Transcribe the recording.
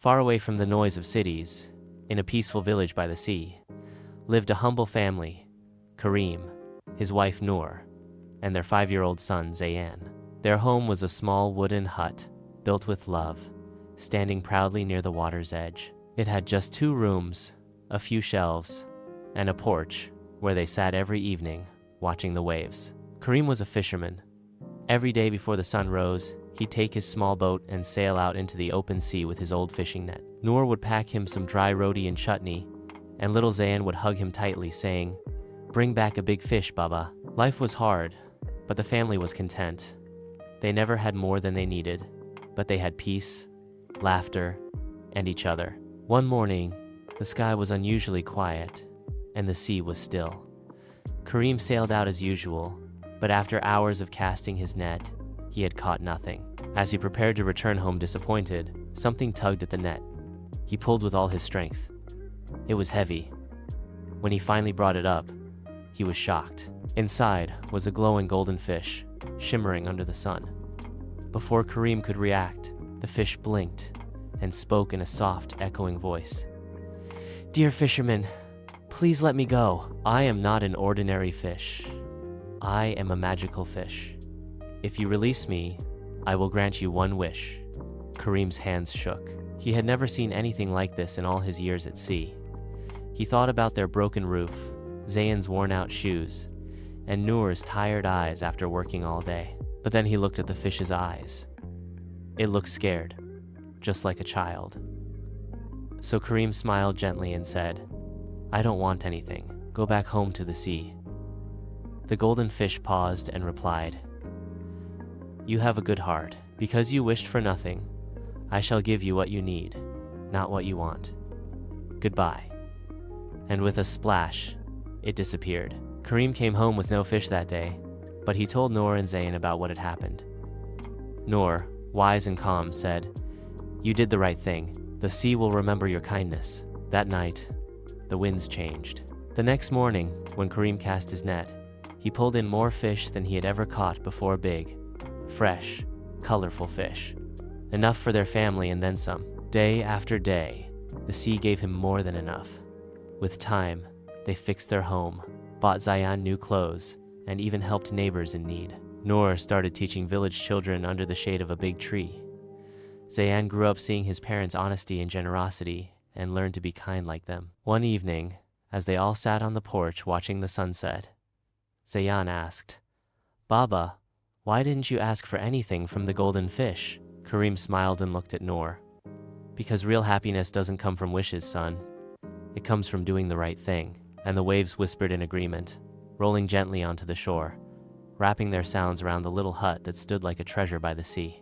Far away from the noise of cities, in a peaceful village by the sea, lived a humble family, Karim, his wife Noor, and their 5-year-old son Zayan. Their home was a small wooden hut, built with love, standing proudly near the water's edge. It had just 2 rooms, a few shelves, and a porch where they sat every evening, watching the waves. Karim was a fisherman. Every day before the sun rose, he'd take his small boat and sail out into the open sea with his old fishing net. Noor would pack him some dry roti and chutney, and little Zayan would hug him tightly, saying, "Bring back a big fish, Baba." Life was hard, but the family was content. They never had more than they needed, but they had peace, laughter, and each other. One morning, the sky was unusually quiet, and the sea was still. Karim sailed out as usual, but after hours of casting his net, he had caught nothing. As he prepared to return home disappointed, something tugged at the net. He pulled with all his strength. It was heavy. When he finally brought it up, he was shocked. Inside was a glowing golden fish, shimmering under the sun. Before Karim could react, the fish blinked and spoke in a soft, echoing voice. "Dear fisherman, please let me go. I am not an ordinary fish. I am a magical fish. If you release me, I will grant you one wish." Karim's hands shook. He had never seen anything like this in all his years at sea. He thought about their broken roof, Zayan's worn-out shoes, and Noor's tired eyes after working all day. But then he looked at the fish's eyes. It looked scared, just like a child. So Karim smiled gently and said, "I don't want anything. Go back home to the sea." The golden fish paused and replied, "You have a good heart. Because you wished for nothing, I shall give you what you need, not what you want. Goodbye." And with a splash, it disappeared. Karim came home with no fish that day, but he told Noor and Zayan about what had happened. Noor, wise and calm, said, "You did the right thing. The sea will remember your kindness." That night, the winds changed. The next morning, when Karim cast his net, he pulled in more fish than he had ever caught before. Big, fresh, colorful fish. Enough for their family and then some. Day after day, the sea gave him more than enough. With time, they fixed their home, bought Zayan new clothes, and even helped neighbors in need. Noor started teaching village children under the shade of a big tree. Zayan grew up seeing his parents' honesty and generosity and learned to be kind like them. One evening, as they all sat on the porch watching the sunset, Zayan asked, "Baba, why didn't you ask for anything from the golden fish?" Karim smiled and looked at Noor. "Because real happiness doesn't come from wishes, son. It comes from doing the right thing." And the waves whispered in agreement, rolling gently onto the shore, wrapping their sounds around the little hut that stood like a treasure by the sea.